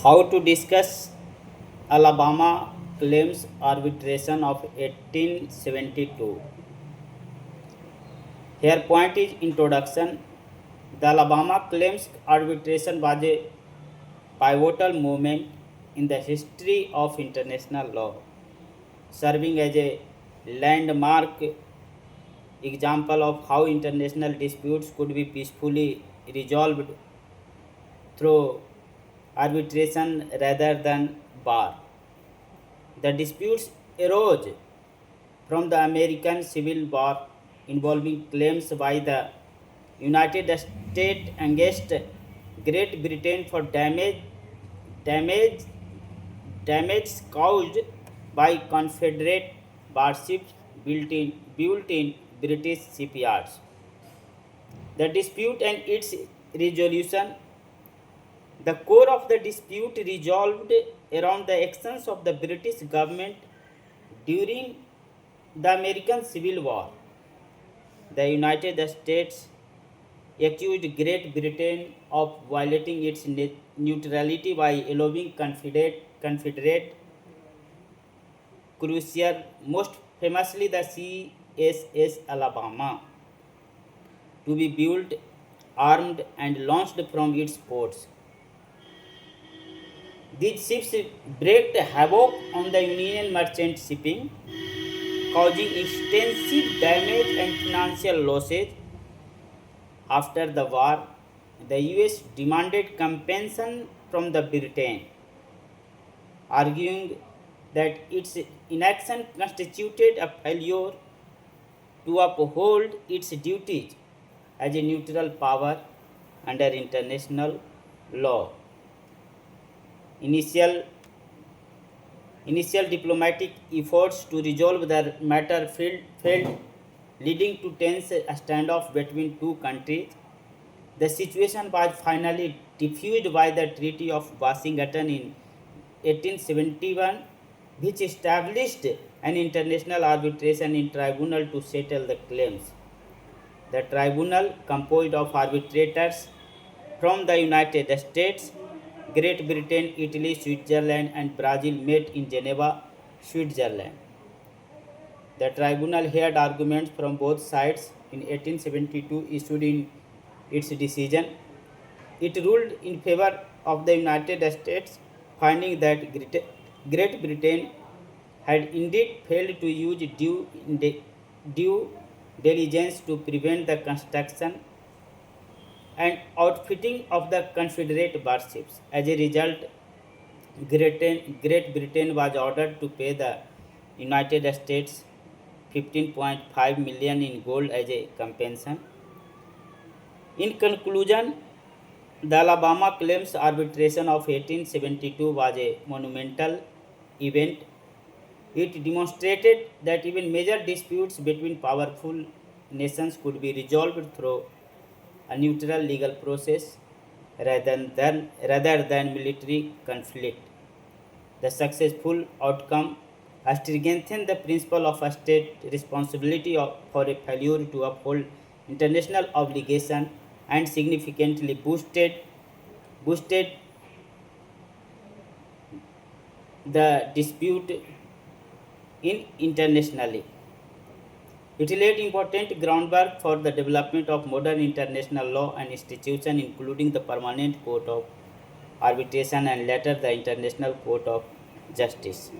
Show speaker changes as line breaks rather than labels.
How to discuss Alabama claims arbitration of 1872. Here point is introduction. The Alabama claims arbitration was a pivotal moment in the history of international law, serving as a landmark example of how international disputes could be peacefully resolved through arbitration rather than bar. The disputes arose from the American Civil War involving claims by the United States against Great Britain for damage, damage caused by Confederate warships built in British shipyards. The dispute and its resolution. The core of the dispute revolved around the actions of the British government during the American Civil War. The United States accused Great Britain of violating its neutrality by allowing Confederate cruiser, most famously the CSS Alabama, to be built, armed, and launched from its ports. These ships wreaked havoc on the Union merchant shipping, causing extensive damage and financial losses. After the war, the US demanded compensation from the Britain, arguing that its inaction constituted a failure to uphold its duties as a neutral power under international law. Initial Initial diplomatic efforts to resolve the matter failed, leading to tense standoff between two countries. The situation was finally diffused by the Treaty of Washington in 1871, which established an international arbitration in tribunal to settle the claims. The tribunal, composed of arbitrators from the United States, Great Britain, Italy, Switzerland, and Brazil, met in Geneva, Switzerland. The tribunal heard arguments from both sides. In 1872, issued in its decision, it ruled in favor of the United States, finding that Great Britain had indeed failed to use due diligence to prevent the construction and outfitting of the Confederate warships. As a result, Great Britain was ordered to pay the United States 15.5 million in gold as a compensation. In conclusion, the Alabama claims arbitration of 1872 was a monumental event. It demonstrated that even major disputes between powerful nations could be resolved through a neutral legal process rather than military conflict. The successful outcome strengthened the principle of a state responsibility for a failure to uphold international obligation and significantly boosted the dispute in internationally. It laid important groundwork for the development of modern international law and institutions, including the Permanent Court of Arbitration and later the International Court of Justice.